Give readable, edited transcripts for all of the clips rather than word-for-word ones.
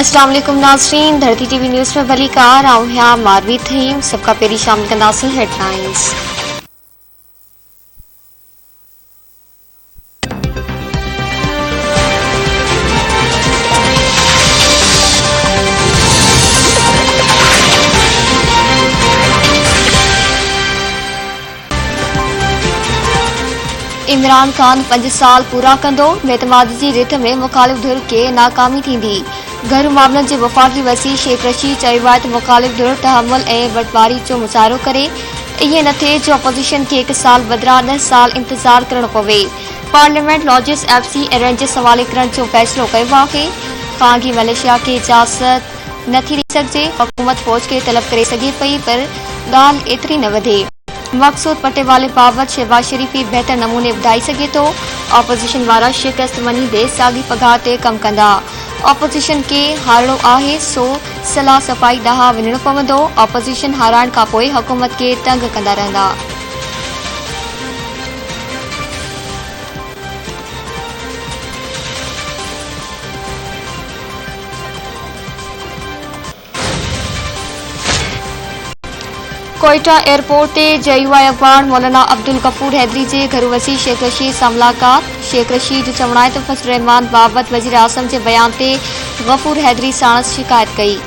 अस्सलाम वालेकुम नाज़रीन, धरती टीवी न्यूज़ में भली कार आऊं मारवी थी। सबका पेरी शामिल कंदासीं हेडलाइंस। इमरान खान 5 साल पूरा कंदो। बेतमादी जी रिथ में मुखालिफ धुर के नाकामी थींदी। घरू मामलन के वफ़ाक़ी वज़ीर शेख रशीद चयो आहे त मुखालिफ धुर तहमुल ऐं बटवारी जो मुज़ाहिरो करे। इहे न थिए जो अपोज़िशन के 1 साल बदिरां 10 साल इंतज़ार करणो पवे। पार्लियामेंट लॉजिस एफसी ऐं रेंजर्स हवाले करण जो फ़ैसिलो कयो आहे। ख़ानगी मलेशिया के इजाज़त नथी ॾेई सघिजे। हुकूमत फ़ौज के तलब करे सघे पई, पर ॻाल्हि एतिरी न वधे। मक़सूद पटेवाले बाबत शहबाज शरीफ़ी बेहतर नमूने ॿुधाए सघे थो। ऑपोज़िशन वारा शिकस्त मञींदे साॻी पघार ते कम कंदा। ऑपोज़िशन के हारणो आहे सो सलाह सफ़ाई ॾांहुं वञणो पवंदो। ऑपोज़िशन हाराइण खां पोइ हुकूमत खे तंग कंदा रहंदा। कोयटा एयरपोर्ट ते जयूआई अखबार मौलाना अब्दुल गफूर हैदरी के घर वसी शेख रशीद सां मुलाकात। शेख रशीद जो चवण आहे त फजल रहमान बाबत वज़ीर आज़म के बयान ते गफूर हैदरी साणस शिकायत कई।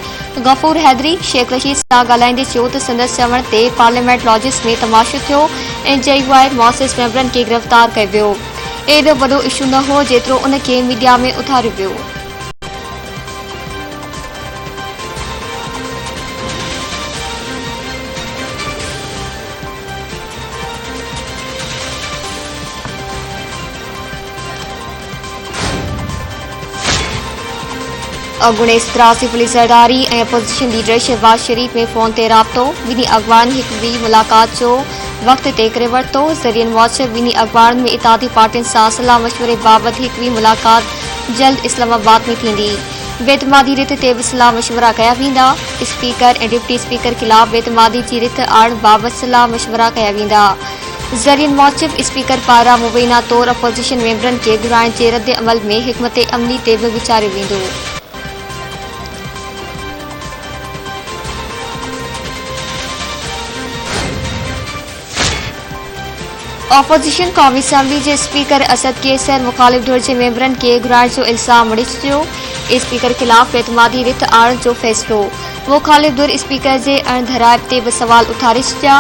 गफूर हैदरी शेख रशीद सां ॻाल्हाईंदे चयो त संदसि चवण ते पार्लियामेंट लॉजिस में तमाशो थियो ऐं जयूआई मुआसिस मेंबरन के गिरफ़्तार कयो वियो। एॾो वॾो इशू न हो जेतिरो उन खे मीडिया में उथारियो वियो। अगुणे इस्तरासी पुलिस सरदारी ऐं अपोज़िशन लीडर शहबाज शरीफ़ में फ़ोन ते राब्तो। ॿिन्ही अॻवाननि हिक ॿी मुलाक़ात जो वक़्त तय करे वरितो। ज़रियनि मूजिब ॿिन्ही अॻवाननि में इत्तेहादी पार्टियुनि सां सलाह मशवरे बाबति हिक ॿी मुलाक़ात जल्द इस्लामाबाद में थींदी। बेतमादी रिथ ते बि सलाह मशवरा कया वेंदा। स्पीकर ऐं डिप्टी स्पीकर ख़िलाफ़ बेतमादी जी रिथ आणण बाबति सलाह मशवरा कया वेंदा। ज़रियनि मूजिब स्पीकर पारां मुबैना तौर अपोज़िशन मेंबरनि खे घुराइण जे रद्द अमल में हिकमत अमली ते बि वीचारियो वेंदो। ऑपोज़िशन क़ौमी असम्बली के स्पीकर असद कैसर मुखालिफ धुर के मेंबरन के घुराइण जो इल्ज़ाम मढ़ी छॾियो। स्पीकर ख़िलाफ़ बेतमादी रिथ आणण जो फ़ैसिलो। मुखालिफ धुर स्पीकर के अणधराइब ते भी सवाल उथारे छॾिया।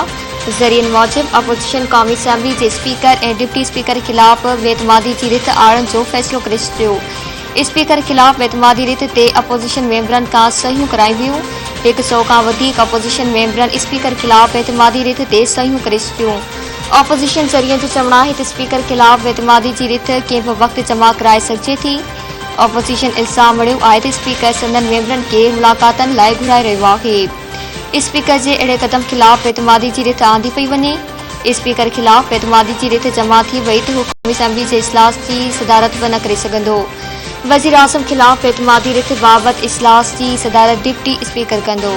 ज़रियनि मूजिब अपोज़िशन क़ौमी असम्बली के स्पीकर ऐं डिप्टी स्पीकर ख़िलाफ़ बेतमादी की रिथ आणण जो फ़ैसिलो करे छॾियो। स्पीकर ख़िलाफ़ बेतमादी रिथ ते अपोज़िशन मेंबरन खां सहियूं कराई वियूं। 100 खां वधीक अपोज़िशन मेंबरन स्पीकर ख़िलाफ़ बेतमादी रिथ ते सहियूं करे छॾियूं। ऑपोज़िशन ज़रिए जो चवण आहे त स्पीकर ख़िलाफ़ बेतमादी जी रिथ कंहिं बि वक़्तु जमा कराए सघिजे थी। ऑपोज़िशन इल्ज़ाम मढ़ियो आहे त स्पीकर संदन मेंबरन के मुलाक़ातनि लाइ घुराए रहियो आहे। स्पीकर जे अहिड़े क़दम ख़िलाफ़ बेतमादी जी रिथ आंदी पई वञे। स्पीकर ख़िलाफ़ बेतमादी जी रिथ जमा थी वई त हू क़ौमी असम्बली जे इजलास जी सदारत बि न करे सघंदो। वज़ीर आज़म ख़िलाफ़ बेतमादी रिथ बाबति इजलास जी सदारत डिप्टी स्पीकर कंदो।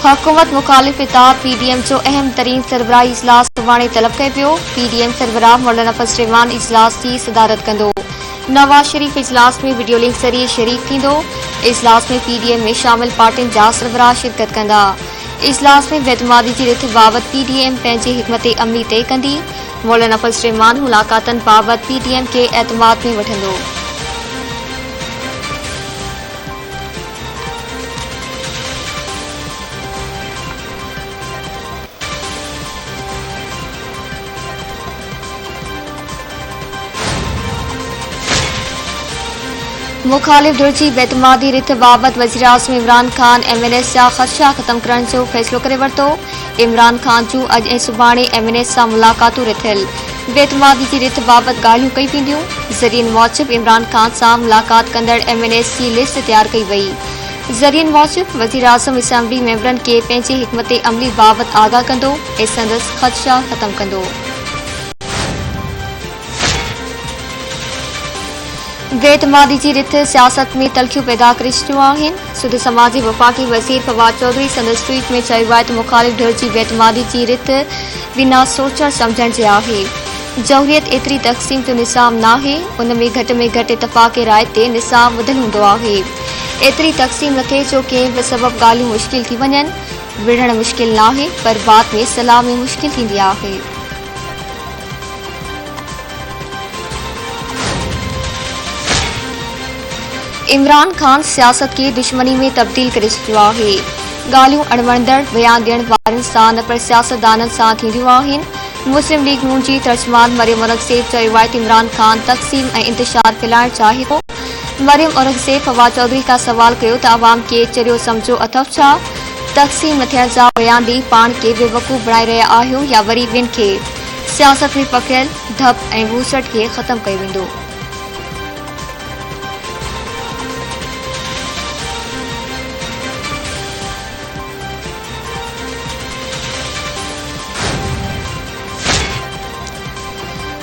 हुकूमत मुखालिफ इत्तेहाद पीडीएम जो अहम तरीन सरबराही इजलास सुभाणे तलब कयो वियो। पीडीएम सरबराह मौलाना फजल रहमान इजलास की सदारत कंदो। नवाज शरीफ इजलास में वीडियो लिंक ज़रिए शरीक थींदो। इजलास में पीडीएम में शामिल पार्टियुनि जा सरबराह शिरकत कंदा। इजलास में बेतमादी जी रिथ बाबति पीडीएम पंहिंजी हिकमत अमली तय कंदी। मौलाना फजल रहमान मुलाक़ातनि बाबति पीडीएम के एतमाद में वठंदो। मुखालिफ धुर जी बेतमादी रिथ बाबति वज़ीर आज़म इमरान खान MNS जा ख़दशा ख़त्म करण जो फ़ैसिलो करे वरितो। इमरान खान जूं अॼु ऐं सुभाणे MNS सां मुलाक़ातूं रिथियल। बेतमादी जी रिथ बाबति ॻाल्हियूं कई वेंदियूं। ज़रियनि मूजिब इमरान खान सां मुलाक़ात कंदड़ MNS जी लिस्ट तैयार कई वई। ज़रियनि मूजिब वज़ीर आज़म असम्बली मेंबरनि खे पंहिंजी हिकमत अमली बाबति आगाह कंदो ऐं संदसि ख़दशा ख़त्म कंदो। बेतमादी जी रिथ सियासत में तलखियूं पैदा करे छॾियूं आहिनि। सुध समाजी वफ़ाक़ी वज़ीर फवाद चौधरी संदसि ट्वीट में चयो आहे त मुख़ालिफ़ धिर जी बेतमादी जी रिथ बिना सोचण सम्झण जे आहे। जौहरियत एतिरी तक़सीम जो निज़ाम नाहे, उन में घटि इतफ़ाक़ राय ते निज़ाम ॿुधल हूंदो आहे। एतिरी तक़सीम न थिए जो कंहिं बि सबबु ॻाल्हियूं मुश्किल थी वञनि। विढ़ण मुश्किल नाहे, पर बाद में सलाह में मुश्किल थींदी आहे। इमरान खान सियासत के दुश्मनी में तब्दील करे छॾियो आहे। ॻाल्हियूं अणवणंदड़ बयान ॾियण वारनि सां न पर सियासतदाननि सां थींदियूं आहिनि। मुस्लिम लीग नून जी तर्जुमान मरियम औरंगज़ेब चयो आहे त इमरान खान तक़सीम ऐं इंतिशार फैलाइण चाहे थो। मरियम औरंगज़ेब फवाद चौधरी खां सवाल कयो त अवाम खे चरियो सम्झो अथव छा? तक़सीम न थियण जा बयान ॾेई पाण खे बेवकूफ़ बणाए रहिया आहियो या वरी ॿियनि खे? सियासत में पकड़ियल धप ऐं वूसट खे ख़तमु कयो वेंदो।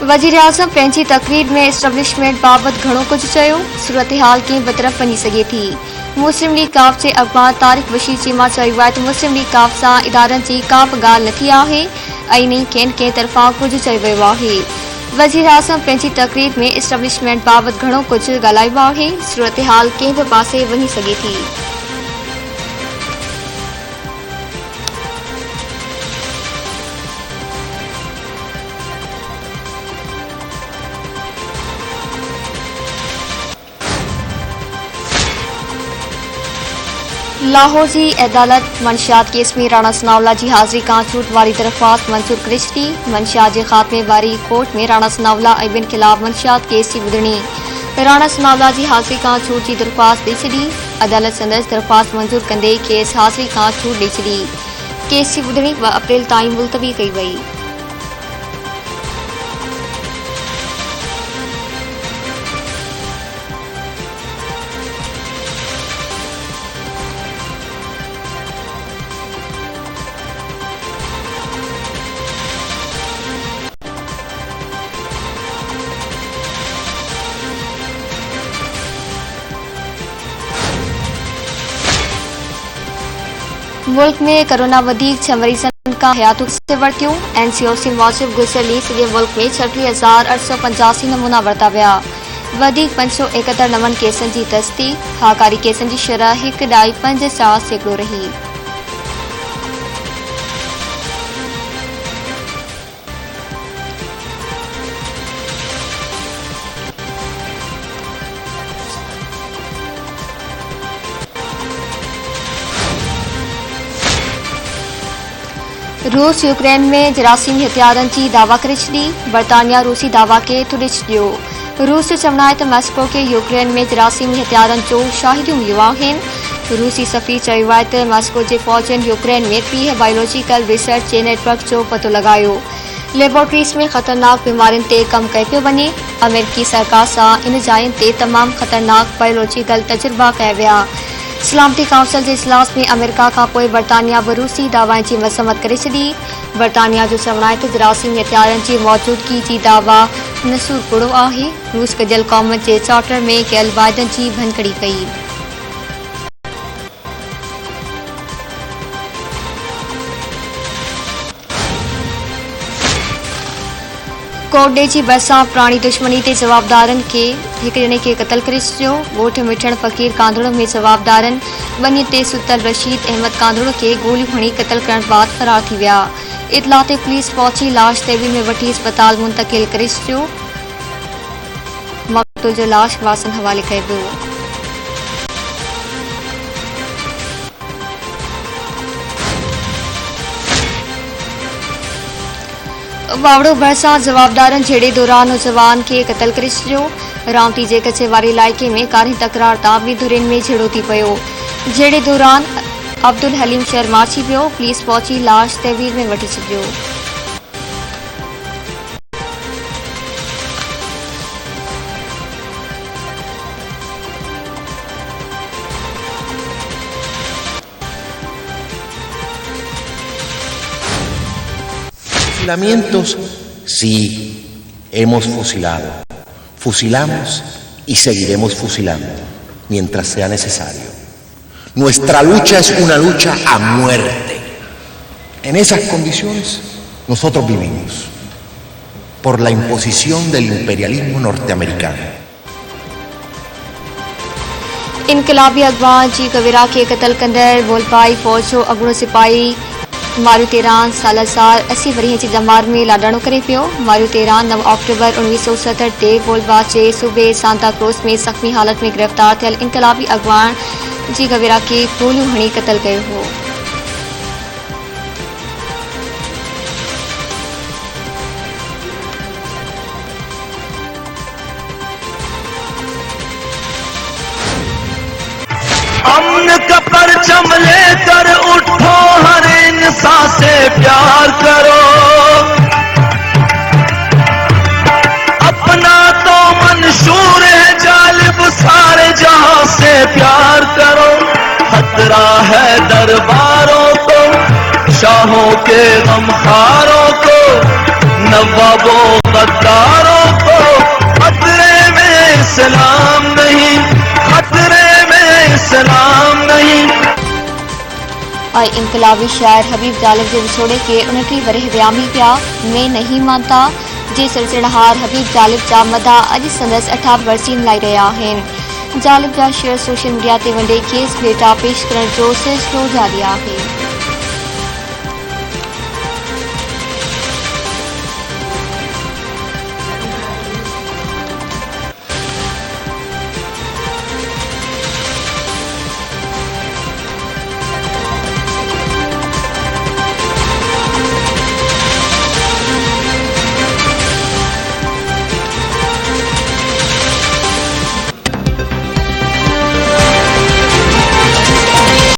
वज़ीर आज़म पंहिंजी तक़रीर में एस्टेब्लिशमेंट बाबति घणो कुझु चयो। सूरत हाल कंहिं बि तरफ़ वञी सघे थी। मुस्लिम लीग काफ जे अॻवान तारिक बशीर चीमा चयो आहे त मुस्लिम लीग काफ सां इदारनि जी का बि ॻाल्हि न थी आहे ऐं न कंहिं तरफ़ां कुझु चयो वियो आहे। वज़ीर आज़म पंहिंजी तक़रीर में एस्टेब्लिशमेंट बाबति घणो कुझु ॻाल्हायो आहे। सूरत हाल कंहिं बि पासे वञी सघे थी। लाहौर जी अदालत मंशियात केस में राणा सनाउल्ला जी हाज़िरी खां छूट वारी दरख़्वास्त मंज़ूर करे छॾी। मंशियात जे ख़ात्मे वारी कोर्ट में राणा सनाउल्ला ऐं ॿिनि ख़िलाफ़ मंशियात केस जी ॿुधणी। राणा सनाउल्ला जी हाज़िरी खां छूट जी दरख़्वास्त ॾेई छॾी। अदालत संदसि दरख़्वास्त मंज़ूर कंदे खेसि हाज़िरी खां छूट ॾेई छॾी। केस जी ॿुधणी 2 अप्रैल ताईं मुलतवी कई वई। मुल्क में कोरोना वधीक 6 मरीज़नि खां हयातूं से वरतियूं। NCOC मूजिब गुज़िरियल ॾींहुं सॼे मुल्क में 36,885 नमूना वरिता विया। वधीक 571 नवनि केसनि जी तस्दीक। हाकारी केसनि जी शरह 1.54% रही। रूस यूक्रेन में जरासीमी हथियारनि जी दावा करे छॾी। बरतानिया रूसी दावा खे थुॾे छॾियो। रूस जो चवणु आहे त मॉस्को खे यूक्रेन में जरासीमी हथियारनि जो शाहिदियूं मिलियूं आहिनि। रूसी सफ़ीर चयो आहे त मॉस्को जे फ़ौजियुनि यूक्रेन में 30 बायोलॉजिकल रिसर्च जे नेटवर्क जो पतो लॻायो। लेबोरेटरीज़ में ख़तरनाक बीमारियुनि ते कमु कयो पियो वञे। अमेरिकी सरकार सां इन जायुनि ते तमामु ख़तरनाक बायोलॉजिकल तजुर्बा कया विया। सलामती काउंसिल जे इजलास में अमेरिका खां पोइ बरतानिया बि रूसी दावनि जी मज़म्मत करे छॾी। बरतानिया जो चवणु आहे त जरासीमी हथियारनि जी मौजूदगी जी दावा नसूर कुड़ो आहे। रूस गॾियल क़ौमुनि जे चार्टर में कयल वाइदनि जी भञकड़ी कई। कोडे जी भरिसां पुराणी दुश्मनी ते जवाबदारनि खे हिकु ॼणे खे क़तल करे छॾियो। ॻोठ मिठण फ़क़ीर कांधड़ो में जवाबदारनि वञे ते सुतल रशीद अहमद कांधड़ो खे गोलियूं हणी क़तल करण बाद फरार थी विया। इतला ते पुलिस पहुची लाश तहवील में वठी अस्पताल मुंतक़िल करे छॾियो। मक़तूल जो लाश वासन हवाले कयो वियो। वावड़ो भरिसां जवाबदारनि जहिड़े दौरान नौजवान खे क़तल करे छॾियो। रावती जे कचे वारे इलाइक़े में कारी तकरार तां ॿी धुरियुनि में झेड़ो थी पियो। जहिड़े दौरान अब्दुल हलीम शर्मा अची वियो। पुलिस पहुची लाश तहवील में वठी छॾियो। Fusilamientos, sí, hemos fusilado. Fusilamos y seguiremos fusilando mientras sea necesario. Nuestra lucha es una lucha a muerte. En esas condiciones nosotros vivimos, por la imposición del imperialismo norteamericano. इनकलाबी अगवा जी गवेरा के कत्ल कंदड़ बोलपाई फौज जो अगणो सिपाही मारू तेरान सालासार 80 वरियं जी जमार में लाडाणो करे पियो। मारू तेरान 9 अक्टूबर 1970 ते बोलबा जे सूबे सांता क्रूज में जख्मी हालत में गिरफ्तार थियल इनकलाबी अगवान जी गवेरा के गोलियूं हणी कत्ल कयो हो। अमन का परचम लेकर उठो, हर इंसान से प्यार करो। अपना तो मंशूर है जालिब, सारे जहां से प्यार करो। खतरा है दरबारों को, शाहों के गमखारों को, नवाबों गद्दारों को। खतरे में इस्लाम नहीं, खतरे में इस्लाम नहीं। और इनकलाबी शायर हबीब जालिब के विछोड़े के 29 वरह वियामी पिया में नहीं मानता जे सिलसिलेहार हबीब जालिब जा मदा अज संदस 18 वर्सी मल्हाए रहिया आहिनि। जालिब जा शेयर सोशल मीडिया ते वंडे खेस भेटा पेश करण जो सिलसिलो जारी आहे।